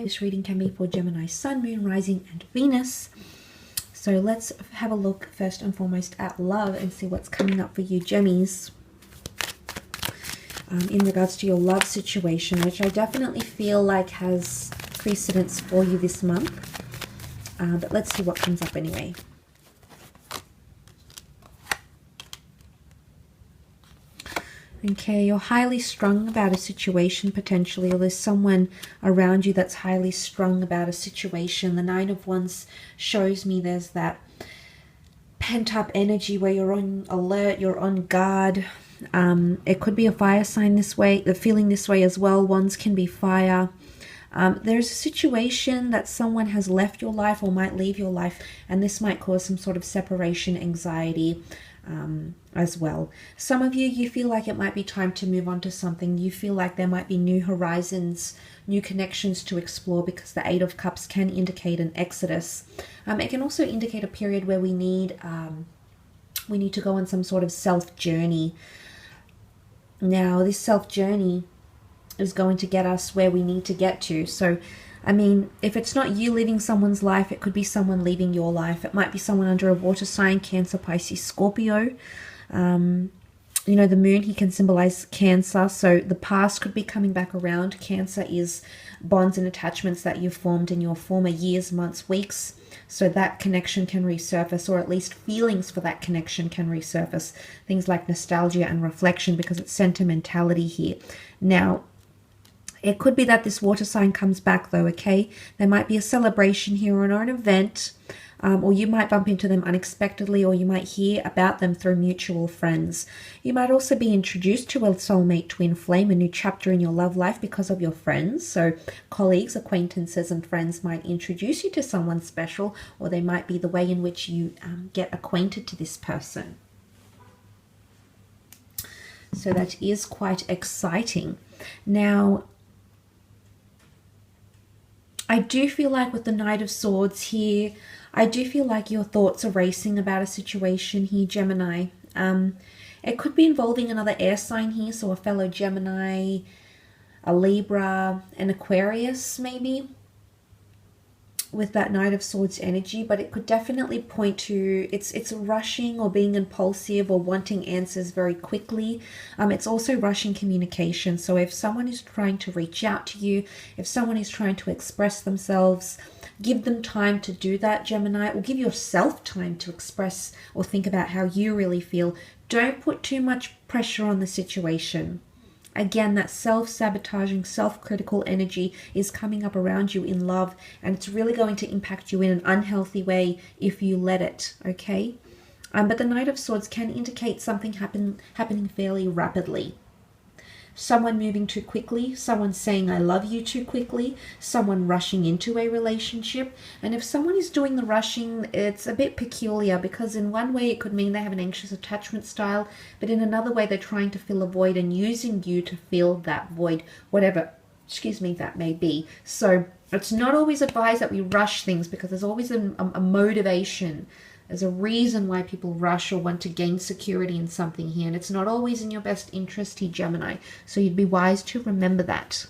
This reading can be for Gemini, Sun, Moon, Rising, and Venus. So let's have a look first and foremost at love and see what's coming up for you, Gemmies, in regards to your love situation, which I definitely feel like has precedence for you this month. But let's see what comes up anyway. Okay, you're highly strung about a situation potentially, or there's someone around you that's highly strung about a situation. The Nine of Wands shows me there's that pent-up energy where you're on alert, you're on guard. It could be a fire sign this way, the feeling this way as well. Wands can be fire. There's a situation that someone has left your life or might leave your life, and this might cause some sort of separation anxiety as well. Some of you feel like it might be time to move on to something. You feel like there might be new horizons, new connections to explore, because the Eight of Cups can indicate an exodus. It can also indicate a period where we need to go on some sort of self-journey. Now, this self-journey is going to get us where we need to get to. So, I mean, if it's not you leaving someone's life, it could be someone leaving your life. It might be someone under a water sign, Cancer, Pisces, Scorpio. You know, the moon, he can symbolize Cancer. So the past could be coming back around. Cancer is bonds and attachments that you've formed in your former years, months, weeks. So that connection can resurface, or at least feelings for that connection can resurface. Things like nostalgia and reflection, because it's sentimentality here. Now, it could be that this water sign comes back though, okay? There might be a celebration here or an event, or you might bump into them unexpectedly, or you might hear about them through mutual friends. You might also be introduced to a soulmate twin flame, a new chapter in your love life because of your friends. So colleagues, acquaintances, and friends might introduce you to someone special, or they might be the way in which you get acquainted to this person. So that is quite exciting. Now, I do feel like with the Knight of Swords here, I do feel like your thoughts are racing about a situation here, Gemini. It could be involving another air sign here, so a fellow Gemini, a Libra, an Aquarius maybe, with that Knight of Swords energy. But it could definitely point to it's rushing or being impulsive or wanting answers very quickly. It's also rushing communication. So if someone is trying to reach out to you, if someone is trying to express themselves, give them time to do that, Gemini, or give yourself time to express or think about how you really feel. Don't put too much pressure on the situation. Again, that self-sabotaging, self-critical energy is coming up around you in love, and it's really going to impact you in an unhealthy way if you let it, okay? But the Knight of Swords can indicate something happening fairly rapidly. Someone moving too quickly, someone saying I love you too quickly, someone rushing into a relationship. And if someone is doing the rushing, it's a bit peculiar, because in one way it could mean they have an anxious attachment style, but in another way they're trying to fill a void and using you to fill that void, whatever, that may be. So it's not always advised that we rush things, because there's always a motivation. There's a reason why people rush or want to gain security in something here, and it's not always in your best interest here, Gemini. So you'd be wise to remember that.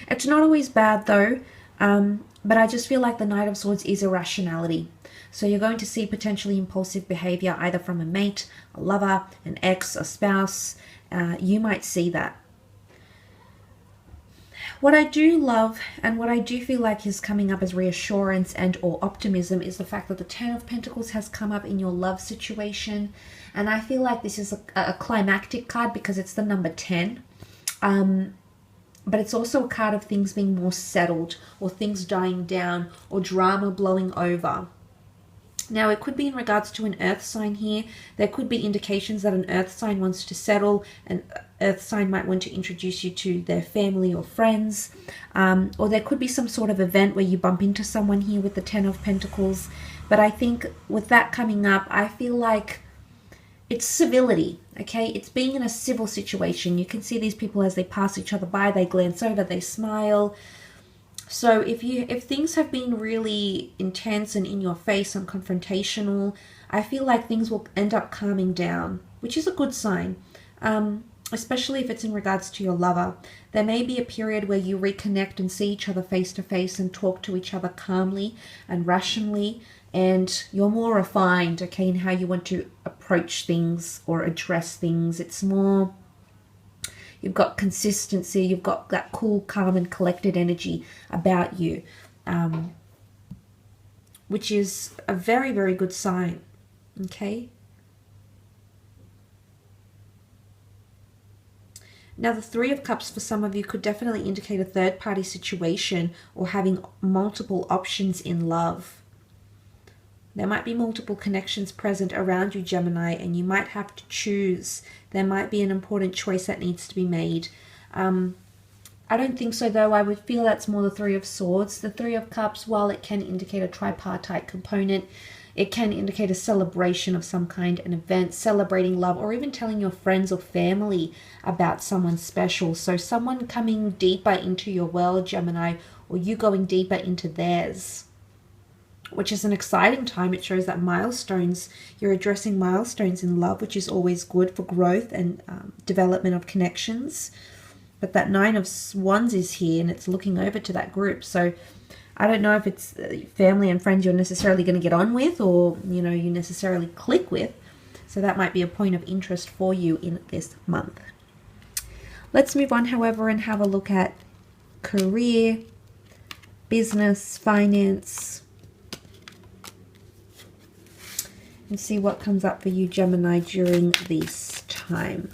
It's not always bad though, but I just feel like the Knight of Swords is irrationality. So you're going to see potentially impulsive behavior either from a mate, a lover, an ex, a spouse. You might see that. What I do love and what I do feel like is coming up as reassurance and or optimism is the fact that the Ten of Pentacles has come up in your love situation. And I feel like this is a climactic card because it's the number 10. But it's also a card of things being more settled, or things dying down, or drama blowing over. Now, it could be in regards to an earth sign here. There could be indications that an earth sign wants to settle. An earth sign might want to introduce you to their family or friends. Or there could be some sort of event where you bump into someone here with the Ten of Pentacles. But I think with that coming up, I feel like it's civility, okay? It's being in a civil situation. You can see these people as they pass each other by, they glance over, they smile. So if things have been really intense and in your face and confrontational, I feel like things will end up calming down, which is a good sign. especially if it's in regards to your lover. There may be a period where you reconnect and see each other face to face and talk to each other calmly and rationally, and you're more refined, okay, in how you want to approach things or address things. It's more, you've got consistency, you've got that cool, calm, and collected energy about you, which is a very, very good sign, okay? Now, the Three of Cups for some of you could definitely indicate a third-party situation or having multiple options in love. There might be multiple connections present around you, Gemini, and you might have to choose. There might be an important choice that needs to be made. I don't think so, though. I would feel that's more the Three of Swords. The Three of Cups, while it can indicate a tripartite component, it can indicate a celebration of some kind, an event, celebrating love, or even telling your friends or family about someone special. So someone coming deeper into your world, Gemini, or you going deeper into theirs, which is an exciting time. It shows that milestones, you're addressing milestones in love, which is always good for growth and development of connections. But that Nine of Wands is here, and it's looking over to that group. So I don't know if it's family and friends you're necessarily going to get on with, or, you know, you necessarily click with. So that might be a point of interest for you in this month. Let's move on, however, and have a look at career, business, finance, and see what comes up for you, Gemini, during this time.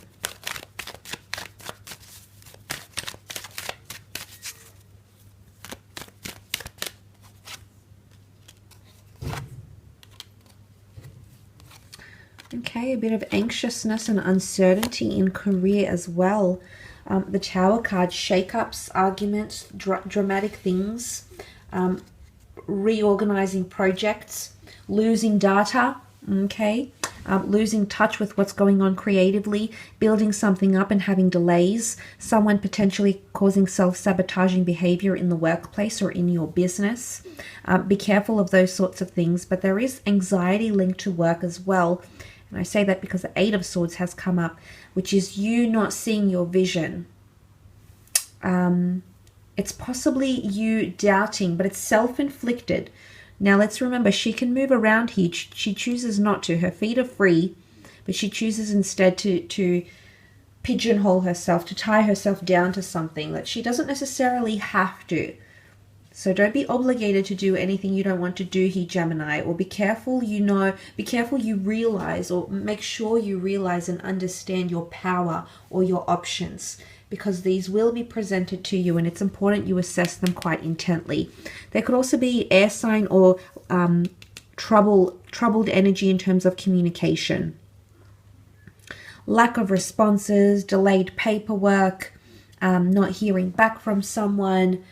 Okay, a bit of anxiousness and uncertainty in career as well. The Tower card, shake-ups, arguments, dramatic things, reorganizing projects, losing data, okay, losing touch with what's going on creatively, building something up and having delays, someone potentially causing self-sabotaging behavior in the workplace or in your business. Be careful of those sorts of things, but there is anxiety linked to work as well. And I say that because the Eight of Swords has come up, which is you not seeing your vision. It's possibly you doubting, but it's self-inflicted. Now, let's remember, she can move around here. She chooses not to. Her feet are free, but she chooses instead to pigeonhole herself, to tie herself down to something that she doesn't necessarily have to. So don't be obligated to do anything you don't want to do here, Gemini, or be careful, be careful you realize, or make sure you realize and understand your power or your options, because these will be presented to you and it's important you assess them quite intently. There could also be air sign or troubled energy in terms of communication. Lack of responses, delayed paperwork, not hearing back from someone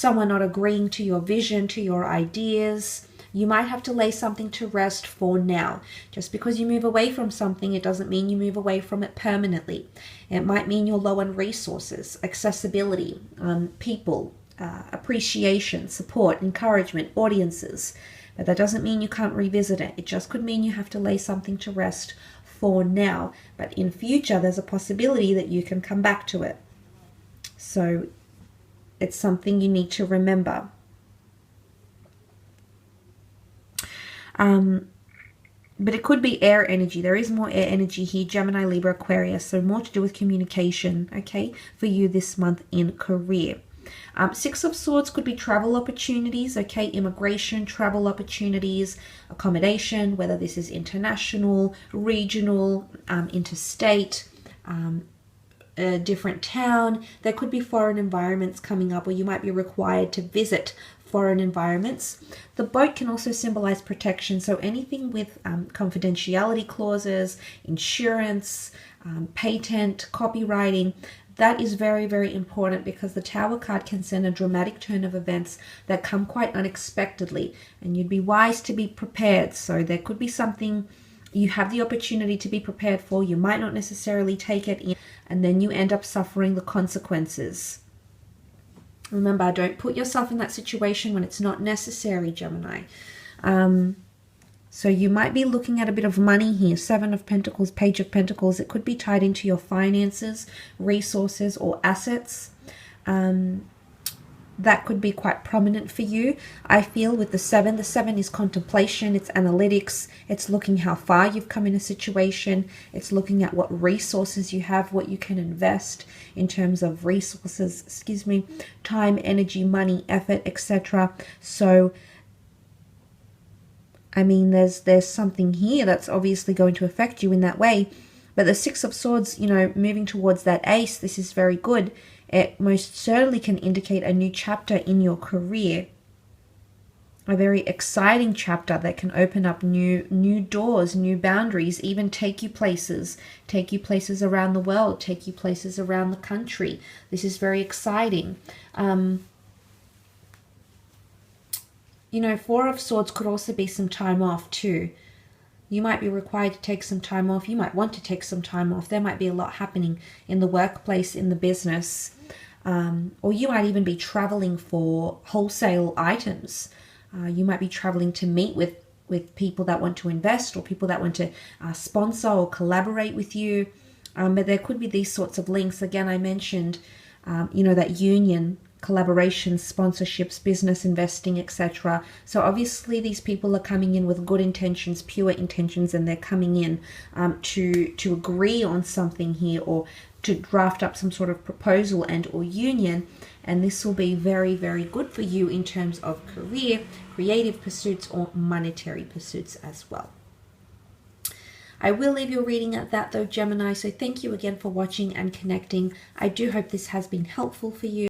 not agreeing to your vision, to your ideas. You might have to lay something to rest for now. Just because you move away from something, it doesn't mean you move away from it permanently. It might mean you're low on resources, accessibility, people, appreciation, support, encouragement, audiences. But that doesn't mean you can't revisit it. It just could mean you have to lay something to rest for now. But in future, there's a possibility that you can come back to it. So it's something you need to remember. But it could be air energy. There is more air energy here, Gemini, Libra, Aquarius. So more to do with communication, okay, for you this month in career. Six of Swords could be travel opportunities, okay, immigration, travel opportunities, accommodation, whether this is international, regional, interstate, a different town. There could be foreign environments coming up, or you might be required to visit foreign environments. The boat can also symbolize protection, so anything with confidentiality clauses, insurance, patent, copywriting, that is very, very important, because the Tower card can send a dramatic turn of events that come quite unexpectedly, and you'd be wise to be prepared. So there could be something you have the opportunity to be prepared for. You might not necessarily take it in, and then you end up suffering the consequences. Remember, don't put yourself in that situation when it's not necessary, Gemini. So you might be looking at a bit of money here. Seven of Pentacles, Page of Pentacles. It could be tied into your finances, resources, or assets. That could be quite prominent for you. I feel with the seven is contemplation, it's analytics, it's looking how far you've come in a situation, it's looking at what resources you have, what you can invest in terms of resources, time, energy, money, effort, etc. So, I mean, there's something here that's obviously going to affect you in that way. But the Six of Swords, you know, moving towards that ace, this is very good. It most certainly can indicate a new chapter in your career. A very exciting chapter that can open up new doors, new boundaries, even take you places around the world, take you places around the country. This is very exciting. You know, Four of Swords could also be some time off too. You might be required to take some time off. You might want to take some time off. There might be a lot happening in the workplace, in the business. Or you might even be traveling for wholesale items. You might be traveling to meet with people that want to invest or people that want to sponsor or collaborate with you. But there could be these sorts of links. Again, I mentioned, you know, that union, collaborations, sponsorships, business investing, etc. So obviously these people are coming in with good intentions, pure intentions, and they're coming in to agree on something here, or to draft up some sort of proposal and or union. And this will be very, very good for you in terms of career, creative pursuits, or monetary pursuits as well. I will leave your reading at that though, Gemini. So thank you again for watching and connecting. I do hope this has been helpful for you.